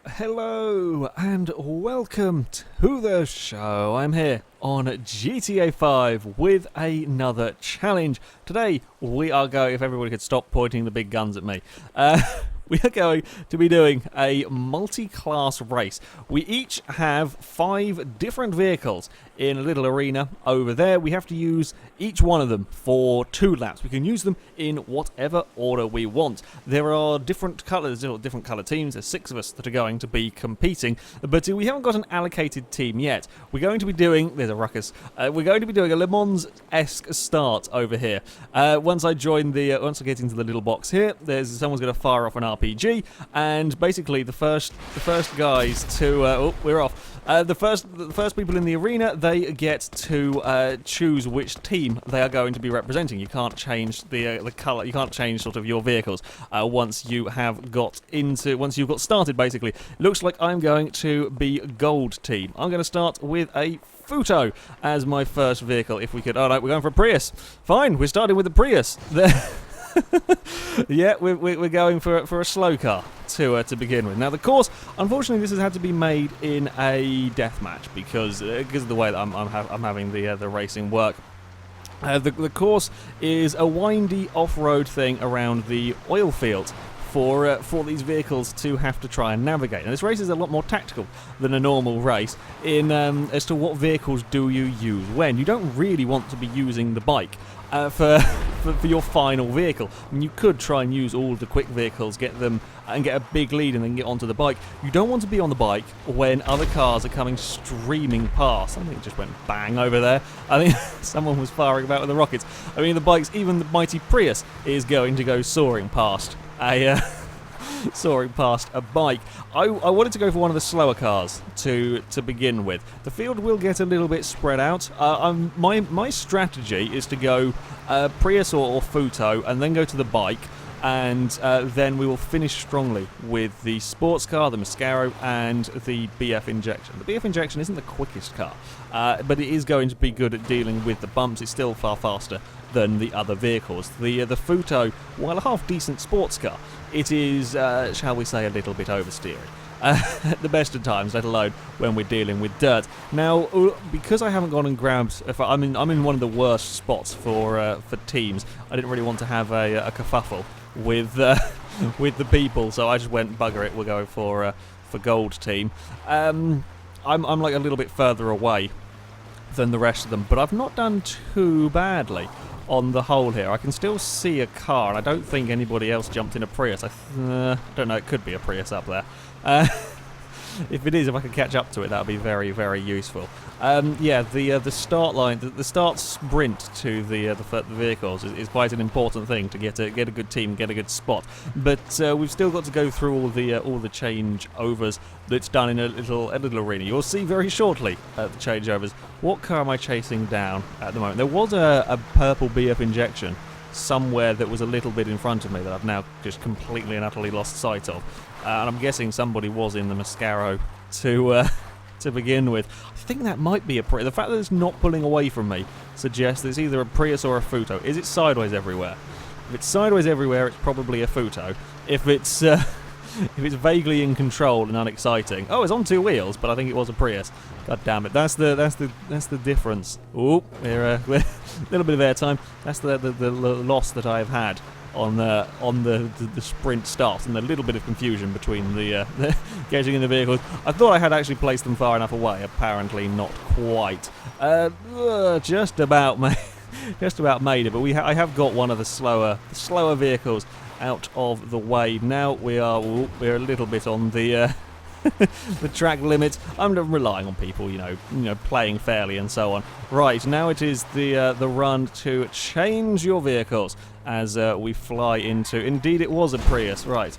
Hello and welcome to the show. I'm here on GTA 5 with another challenge. Today we are going, if everybody could stop pointing the big guns at me, we are going to be doing a multi-class race. We each have 5 different vehicles in a little arena over there. We have to use each one of them for 2 laps. We can use them in whatever order we want. There are different colours, different colour teams. There's 6 of us that are going to be competing, but we haven't got an allocated team yet. We're going to be doing, there's a ruckus, we're going to be doing a Le Mans-esque start over here. Once I get into the little box here, someone's going to fire off an RPG, and basically the first guys to we're off. The first people in the arena, they get to choose which team they are going to be representing. You can't change the colour. You can't change sort of your vehicles once you've got started. Basically, looks like I'm going to be gold team. I'm going to start with a Futo as my first vehicle. If we could, oh no, we're going for a Prius. Fine, we're starting with the Prius. Yeah, we're going for a slow car to begin with. Now the course, unfortunately, this has had to be made in a deathmatch because of the way that I'm having the racing work. The course is a windy off-road thing around the oil field for these vehicles to have to try and navigate. And this race is a lot more tactical than a normal race in as to what vehicles do you use when. You don't really want to be using the bike for your final vehicle. I mean, you could try and use all the quick vehicles, get them and get a big lead and then get onto the bike. You don't want to be on the bike when other cars are coming streaming past. Something just went bang over there. I think someone was firing about with the rockets. I mean, the bikes, even the mighty Prius is going to go soaring past a bike. I wanted to go for one of the slower cars to begin with. The field will get a little bit spread out. My strategy is to go Prius or Futo and then go to the bike, and then we will finish strongly with the sports car, the Mascaro, and the BF Injection. The BF Injection isn't the quickest car, but it is going to be good at dealing with the bumps. It's still far faster than the other vehicles. The Futo, while a half-decent sports car, it is, shall we say, a little bit oversteering. At the best of times, let alone when we're dealing with dirt. Now, because I haven't gone and grabbed, I'm in one of the worst spots for teams. I didn't really want to have a kerfuffle with the people, so I just went bugger it. We're going for gold team. I'm like a little bit further away than the rest of them, but I've not done too badly on the whole here. I can still see a car, and I don't think anybody else jumped in a Prius. I don't know, it could be a Prius up there. If it is, if I can catch up to it, that would be very, very useful. Yeah, the start line, the start sprint to the vehicles is quite an important thing to get a good team, get a good spot. But we've still got to go through all the changeovers that's done in a little arena. You'll see very shortly the changeovers. What car am I chasing down at the moment? There was a purple BF Injection somewhere that was a little bit in front of me that I've now just completely and utterly lost sight of. And I'm guessing somebody was in the Mascaro to begin with. I think that might be a Prius. The fact that it's not pulling away from me suggests that it's either a Prius or a Futo. Is it sideways everywhere? If it's sideways everywhere, it's probably a Futo. If it's vaguely in control and unexciting, oh, it's on 2 wheels, but I think it was a Prius. God damn it! That's the difference. Oh, we're a little bit of airtime. That's the loss that I've had on the sprint start, and a little bit of confusion between the getting in the vehicles. I thought I had actually placed them far enough away. Apparently not quite. Just about made it. But I have got one of the slower vehicles out of the way. Now we're a little bit on the the track limits. I'm relying on people, you know, playing fairly and so on. Right, now it is the run to change your vehicles as we fly into. Indeed, it was a Prius. Right,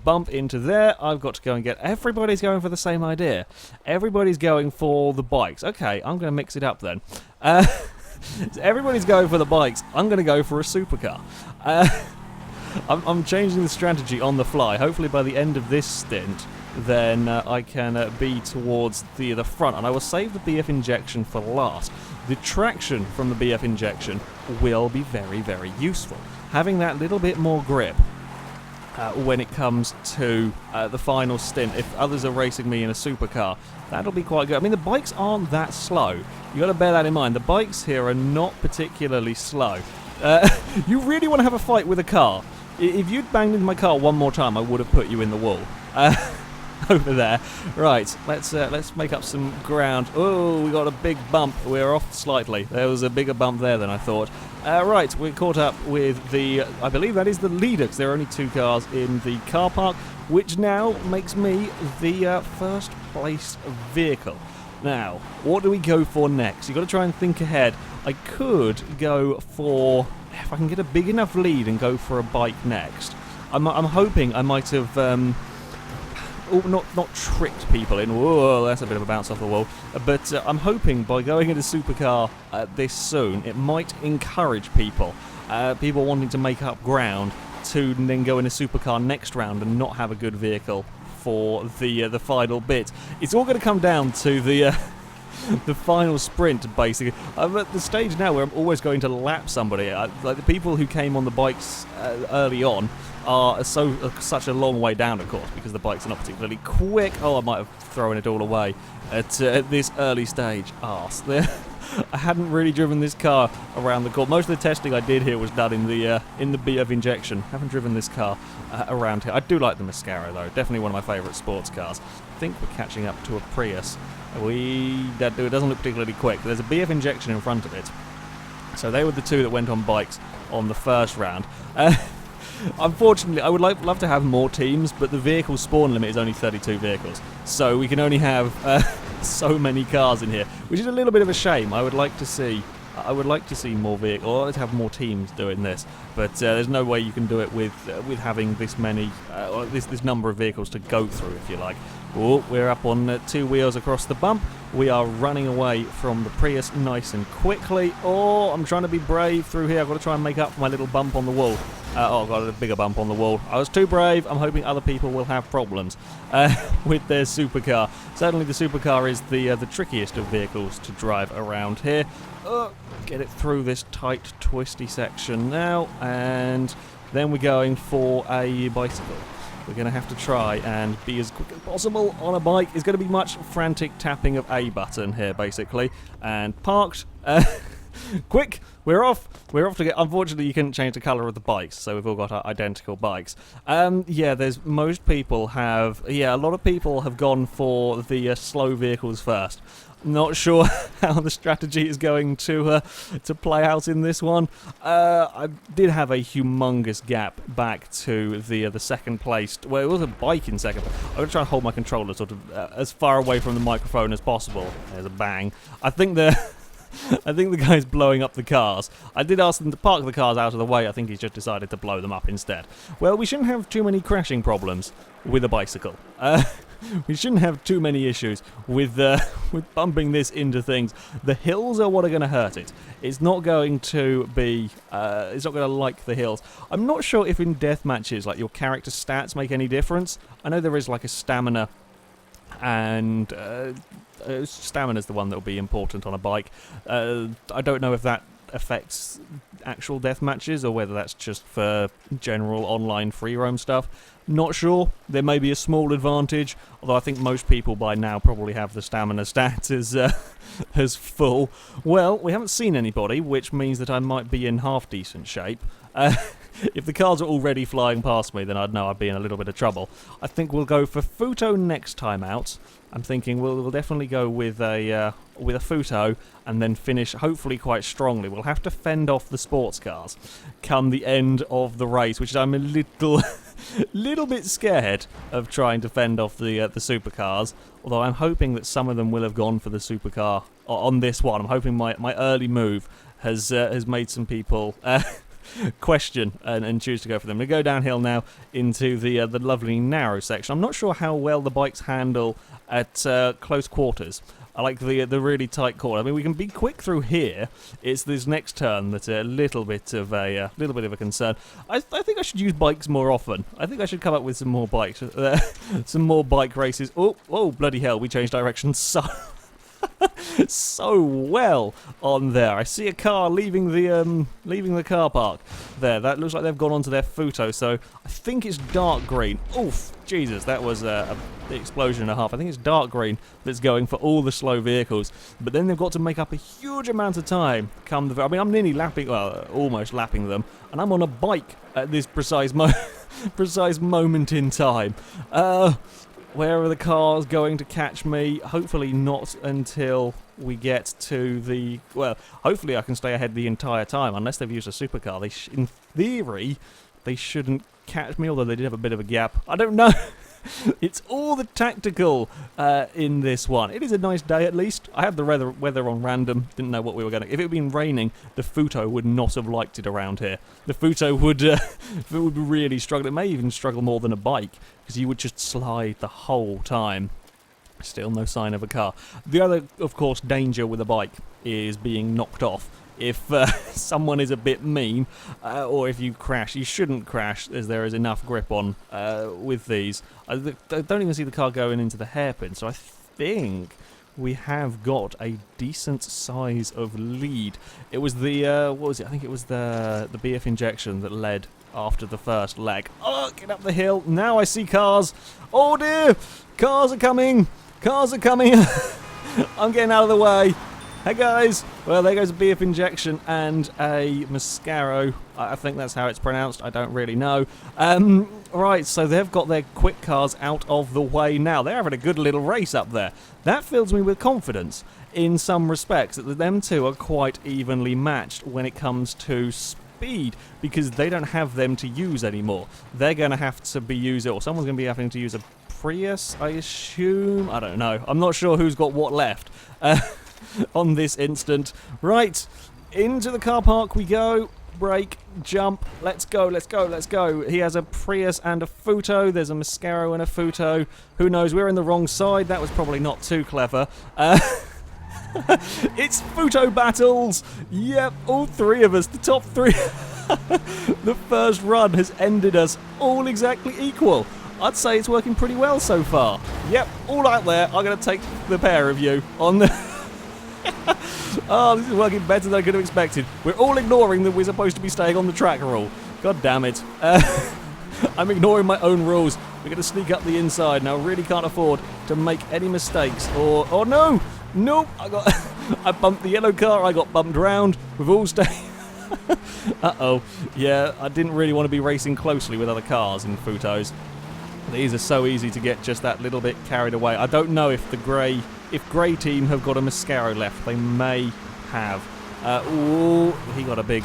bump into there. I've got to go and get. Everybody's going for the same idea. Everybody's going for the bikes. Okay, I'm going to mix it up then. So everybody's going for the bikes. I'm going to go for a supercar. I'm changing the strategy on the fly. Hopefully by the end of this stint, then I can be towards the front, and I will save the BF injection for last. The traction from the BF injection will be very, very useful. Having that little bit more grip when it comes to the final stint, if others are racing me in a supercar, that'll be quite good. I mean, the bikes aren't that slow. You got to bear that in mind. The bikes here are not particularly slow. You really want to have a fight with a car. If you'd banged into my car one more time, I would have put you in the wall. Over there. Right, let's make up some ground. Oh, we got a big bump. We're off slightly. There was a bigger bump there than I thought. Right, we're caught up with the, I believe that is the leader, because there are only 2 cars in the car park, which now makes me the first place vehicle. Now, what do we go for next? You've got to try and think ahead. I could go for, if I can get a big enough lead and go for a bike next. I'm hoping I might have not tricked people in. Whoa, that's a bit of a bounce off the wall. But I'm hoping by going into supercar this soon, it might encourage people wanting to make up ground to then go in a supercar next round and not have a good vehicle for the final bit. It's all going to come down to the final sprint, basically. I'm at the stage now where I'm always going to lap somebody. Like the people who came on the bikes early on are such a long way down, of course, because the bikes are not particularly quick. Oh, I might have thrown it all away at this early stage. Arse. I hadn't really driven this car around the corner. Most of the testing I did here was done in the BF injection. Haven't driven this car around here. I do like the Mascara, though. Definitely one of my favourite sports cars. I think we're catching up to a Prius. It doesn't look particularly quick. There's a BF injection in front of it. So they were the 2 that went on bikes on the first round. Unfortunately, I would love to have more teams, but the vehicle spawn limit is only 32 vehicles. So we can only have so many cars in here, which is a little bit of a shame. I would like to see more vehicles. I'd like to have more teams doing this, but there's no way you can do it with having this many, this number of vehicles to go through, if you like. Oh, we're up on 2 wheels across the bump. We are running away from the Prius nice and quickly. Oh, I'm trying to be brave through here. I've got to try and make up for my little bump on the wall. I've got a bigger bump on the wall. I was too brave. I'm hoping other people will have problems with their supercar. Certainly the supercar is the trickiest of vehicles to drive around here. Get it through this tight, twisty section now, and then we're going for a bicycle. We're going to have to try and be as quick as possible on a bike. It's going to be much frantic tapping of A button here, basically. And parked. Quick, we're off. We're off to get. Unfortunately, you couldn't change the colour of the bikes, so we've all got identical bikes. Yeah, most people have. Yeah, a lot of people have gone for the slow vehicles first. Not sure how the strategy is going to play out in this one. I did have a humongous gap back to the second place. Well, it was a bike in second. I'm going to try and hold my controller sort of as far away from the microphone as possible. There's a bang. I think the guy's blowing up the cars. I did ask them to park the cars out of the way. I think he's just decided to blow them up instead. Well, we shouldn't have too many crashing problems with a bicycle. We shouldn't have too many issues with bumping this into things. The hills are what are going to hurt it. It's not going to be. It's not going to like the hills. I'm not sure if in death matches, like, your character stats make any difference. I know there is like a stamina, and stamina's the one that will be important on a bike. I don't know if that affects actual death matches or whether that's just for general online free roam stuff. Not sure. There may be a small advantage, although I think most people by now probably have the stamina stat as full. Well, we haven't seen anybody, which means that I might be in half decent shape. If the cars are already flying past me, then I'd know I'd be in a little bit of trouble. I think we'll go for Futo next time out. I'm thinking we'll definitely go with a Futo and then finish hopefully quite strongly. We'll have to fend off the sports cars come the end of the race, which I'm a little bit scared of trying to fend off the supercars. Although I'm hoping that some of them will have gone for the supercar on this one. I'm hoping my early move has made some people question and choose to go for them. We go downhill now into the lovely narrow section. I'm not sure how well the bikes handle at close quarters. I like the really tight corner. I mean, we can be quick through here. It's this next turn that's a little bit of a concern. I think I should use bikes more often. I think I should come up with some more bikes, some more bike races. Oh, bloody hell! We changed direction so well on there. I see a car leaving the car park there. That looks like they've gone onto their Futo, so I think it's dark green. Oof, Jesus, that was a explosion and a half. I think it's dark green that's going for all the slow vehicles, but then they've got to make up a huge amount of time come the... I mean, I'm nearly lapping, well, almost lapping them, and I'm on a bike at this precise moment in time. Where are the cars going to catch me? Hopefully not until we get to the... Well, hopefully I can stay ahead the entire time, unless they've used a supercar. In theory, they shouldn't catch me, although they did have a bit of a gap. I don't know. It's all the tactical in this one. It is a nice day, at least. I had the weather on random. Didn't know what we were going to... If it had been raining, the Futo would not have liked it around here. The Futo would really struggle. It may even struggle more than a bike, because you would just slide the whole time. Still no sign of a car. The other, of course, danger with a bike is being knocked off. If someone is a bit mean, or if you crash, you shouldn't crash, as there is enough grip on with these. I don't even see the car going into the hairpin, so I think we have got a decent size of lead. It was the, what was it? I think it was the BF injection that led after the first leg. Oh, get up the hill. Now I see cars. Oh dear, cars are coming. Cars are coming. I'm getting out of the way. Hey guys! Well, there goes a BF injection and a Mascaro. I think that's how it's pronounced. I don't really know. Right, so they've got their quick cars out of the way now. They're having a good little race up there. That fills me with confidence in some respects that them two are quite evenly matched when it comes to speed, because they don't have them to use anymore. They're going to have to be using, or someone's going to be having to use a Prius, I assume. I don't know. I'm not sure who's got what left. On this instant. Right, into the car park we go. Brake, jump, let's go, let's go, let's go. He has a Prius and a Futo. There's a Mascaro and a Futo. Who knows, we're in the wrong side. That was probably not too clever. It's Futo battles. Yep, all three of us, the top three. The first run has ended us all exactly equal. I'd say it's working pretty well so far. Yep, all out there. I'm going to take the pair of you on the... Oh, this is working better than I could have expected. We're all ignoring that we're supposed to be staying on the track rule. God damn it. I'm ignoring my own rules. We're going to sneak up the inside now. Really can't afford to make any mistakes. Or oh no! Nope! I bumped the yellow car. I got bumped round. We've all stayed... Uh-oh. Yeah, I didn't really want to be racing closely with other cars in Futos. These are so easy to get just that little bit carried away. I don't know if the grey team have got a Mascaro left. They may have. Ooh, he got a big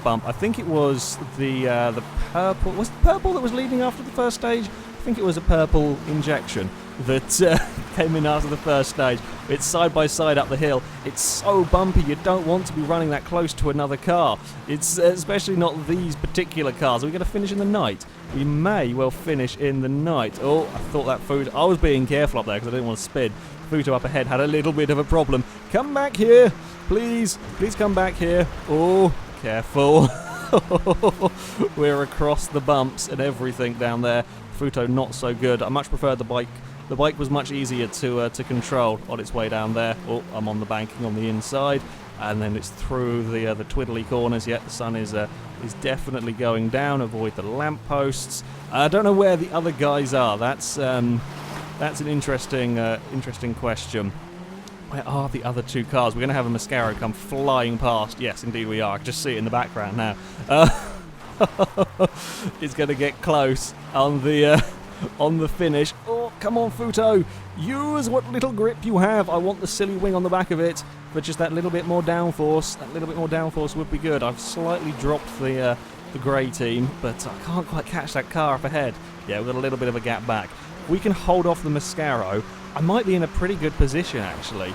bump. I think it was the purple. Was it purple that was leading after the first stage? I think it was a purple injection that came in after the first stage. It's side by side up the hill. It's so bumpy. You don't want to be running that close to another car. It's especially not these particular cars. Are we going to finish in the night? We may well finish in the night. Oh, I thought that Futo... I was being careful up there because I didn't want to spin. Futo up ahead had a little bit of a problem. Come back here, please. Please come back here. Oh, careful. We're across the bumps and everything down there. Futo not so good. I much prefer the bike. The bike was much easier to control on its way down there. Oh, I'm on the banking on the inside. And then it's through the twiddly corners. Yet the sun is definitely going down. Avoid the lampposts. I don't know where the other guys are. That's an interesting question. Where are the other two cars? We're going to have a Mascaro come flying past. Yes, indeed we are. I can just see it in the background now. It's going to get close on the finish. Oh, come on, Futo. Use what little grip you have. I want the silly wing on the back of it. But just that little bit more downforce. That little bit more downforce would be good. I've slightly dropped the grey team, but I can't quite catch that car up ahead. Yeah, we've got a little bit of a gap back. If we can hold off the Mascaro, I might be in a pretty good position, actually,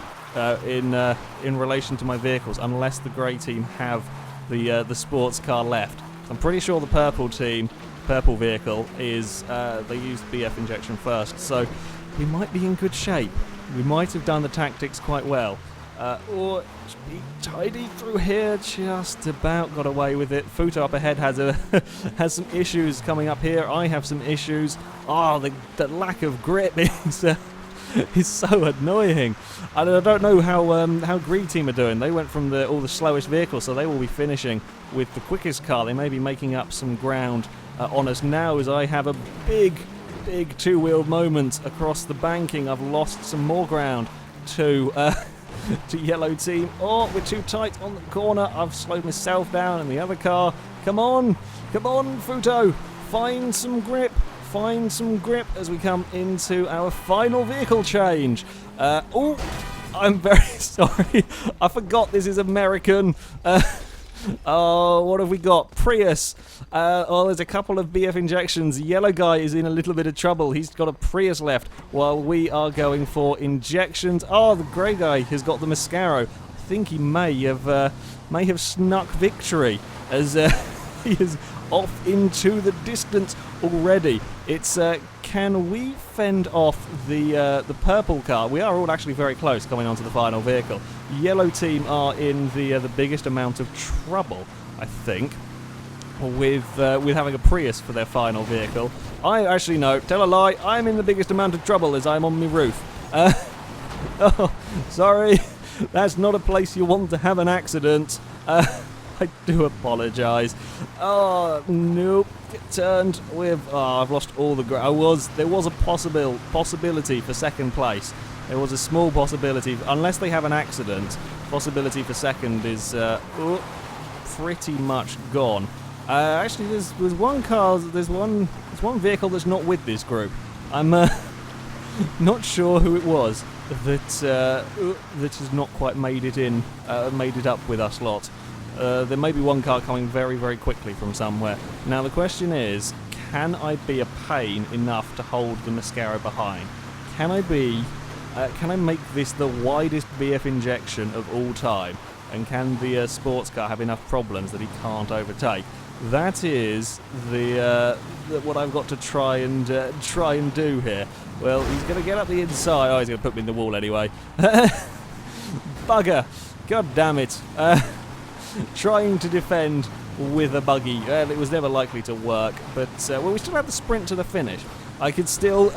in relation to my vehicles, unless the grey team have the sports car left. I'm pretty sure the purple vehicle is they used BF injection first, so we might be in good shape. We might have done the tactics quite well. Or be tidy through here, just about got away with it. Futo up ahead has some issues coming up here. I have some issues. The lack of grip is so annoying. I don't know how Green Team are doing. They went from all the slowest vehicles, so they will be finishing with the quickest car. They may be making up some ground on us now, as I have a big two-wheeled moment across the banking. I've lost some more ground to yellow team. Oh, we're too tight on the corner. I've slowed myself down in the other car. Come on, Futo. Find some grip as we come into our final vehicle change. I'm very sorry. I forgot this is American. What have we got? Prius. There's a couple of BF injections. Yellow guy is in a little bit of trouble. He's got a Prius left while we are going for injections. The grey guy has got the Mascaro. I think he may have snuck victory as he is off into the distance already. It's can we fend off the purple car? We are all actually very close coming onto the final vehicle. Yellow team are in the biggest amount of trouble, I think, with having a Prius for their final vehicle. I actually no, tell a lie. I'm in the biggest amount of trouble as I'm on my roof. Sorry, that's not a place you want to have an accident. I do apologise. Nope. Get turned with. I've lost all the ground. There was a possibility for second place. There was a small possibility, unless they have an accident. Possibility for second is pretty much gone. Actually, there's one car. There's one vehicle that's not with this group. I'm not sure who it was that has not quite made it up with us lot. There may be one car coming very, very quickly from somewhere. Now the question is, can I be a pain enough to hold the Mascaro behind? Can I make this the widest BF injection of all time? And can the sports car have enough problems that he can't overtake? That is what I've got to try and do here. Well, he's going to get up the inside. He's going to put me in the wall anyway. Bugger! God damn it! Trying to defend with a buggy. It was never likely to work, but we still have the sprint to the finish. I could still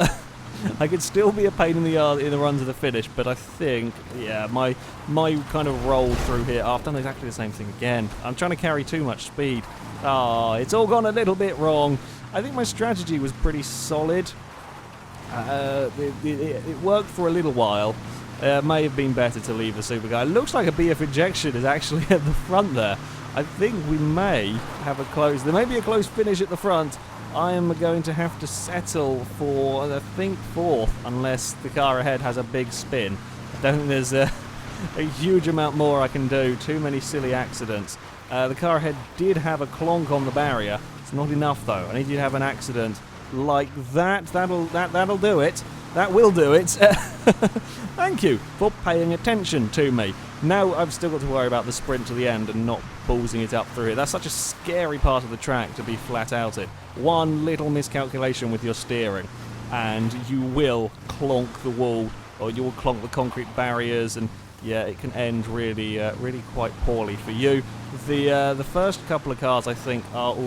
be a pain in the run to the finish, but I think, my kind of roll through here. I've done exactly the same thing again. I'm trying to carry too much speed. It's all gone a little bit wrong. I think my strategy was pretty solid. It worked for a little while. May have been better to leave the supercar. It looks like a BF injection is actually at the front there. I think we may have a close. There may be a close finish at the front. I am going to have to settle for, I think, fourth, unless the car ahead has a big spin. I don't think there's a huge amount more I can do. Too many silly accidents. The car ahead did have a clonk on the barrier. It's not enough though. I need you to have an accident like that. That'll do it. That will do it. Thank you for paying attention to me. Now I've still got to worry about the sprint to the end and not ballsing it up through it. That's such a scary part of the track to be flat out in. One little miscalculation with your steering and you will clonk the wall, or you will clonk the concrete barriers, and it can end really quite poorly for you. The first couple of cars I think have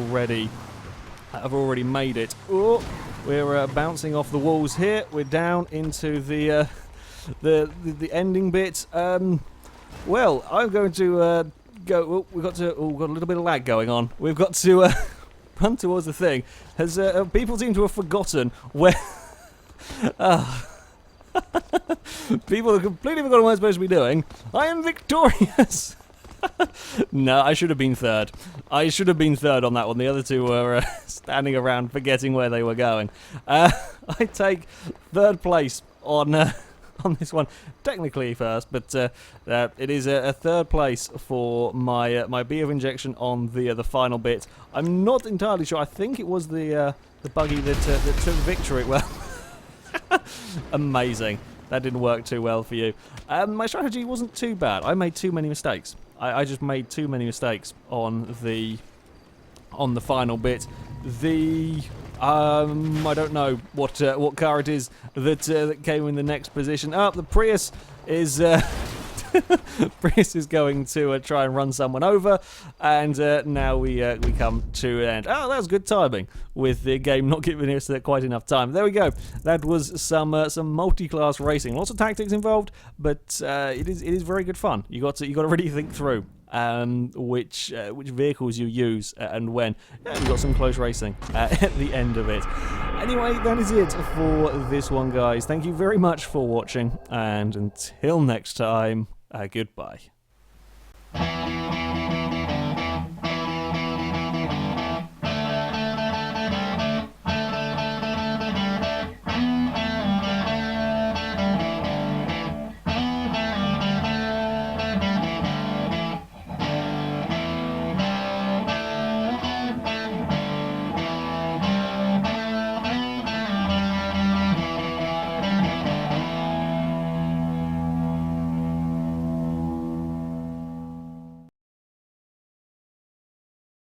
already made it. We're bouncing off the walls here. We're down into the ending bit. Well, I'm going to go. We've got a little bit of lag going on. We've got to run towards the thing. Has people seem to have forgotten where? People have completely forgotten what I'm supposed to be doing. I am victorious. No, I should have been third. I should have been third on that one. The other two were standing around forgetting where they were going. I take third place on this one. Technically first, but it is a third place for my my BF injection on the final bit. I'm not entirely sure. I think it was the buggy that took victory. Well, amazing. that didn't work too well for you. My strategy wasn't too bad. I made too many mistakes. I just made too many mistakes on the final bit. I don't know what car it is that came in the next position. The Prius is Prius is going to try and run someone over, and now we come to an end. Oh, that was good timing with the game not giving us quite enough time. There we go. That was some multi-class racing. Lots of tactics involved, but it is very good fun. You got to really think through which vehicles you use and when. Yeah, we got some close racing at the end of it. Anyway, that is it for this one, guys. Thank you very much for watching, and until next time, goodbye.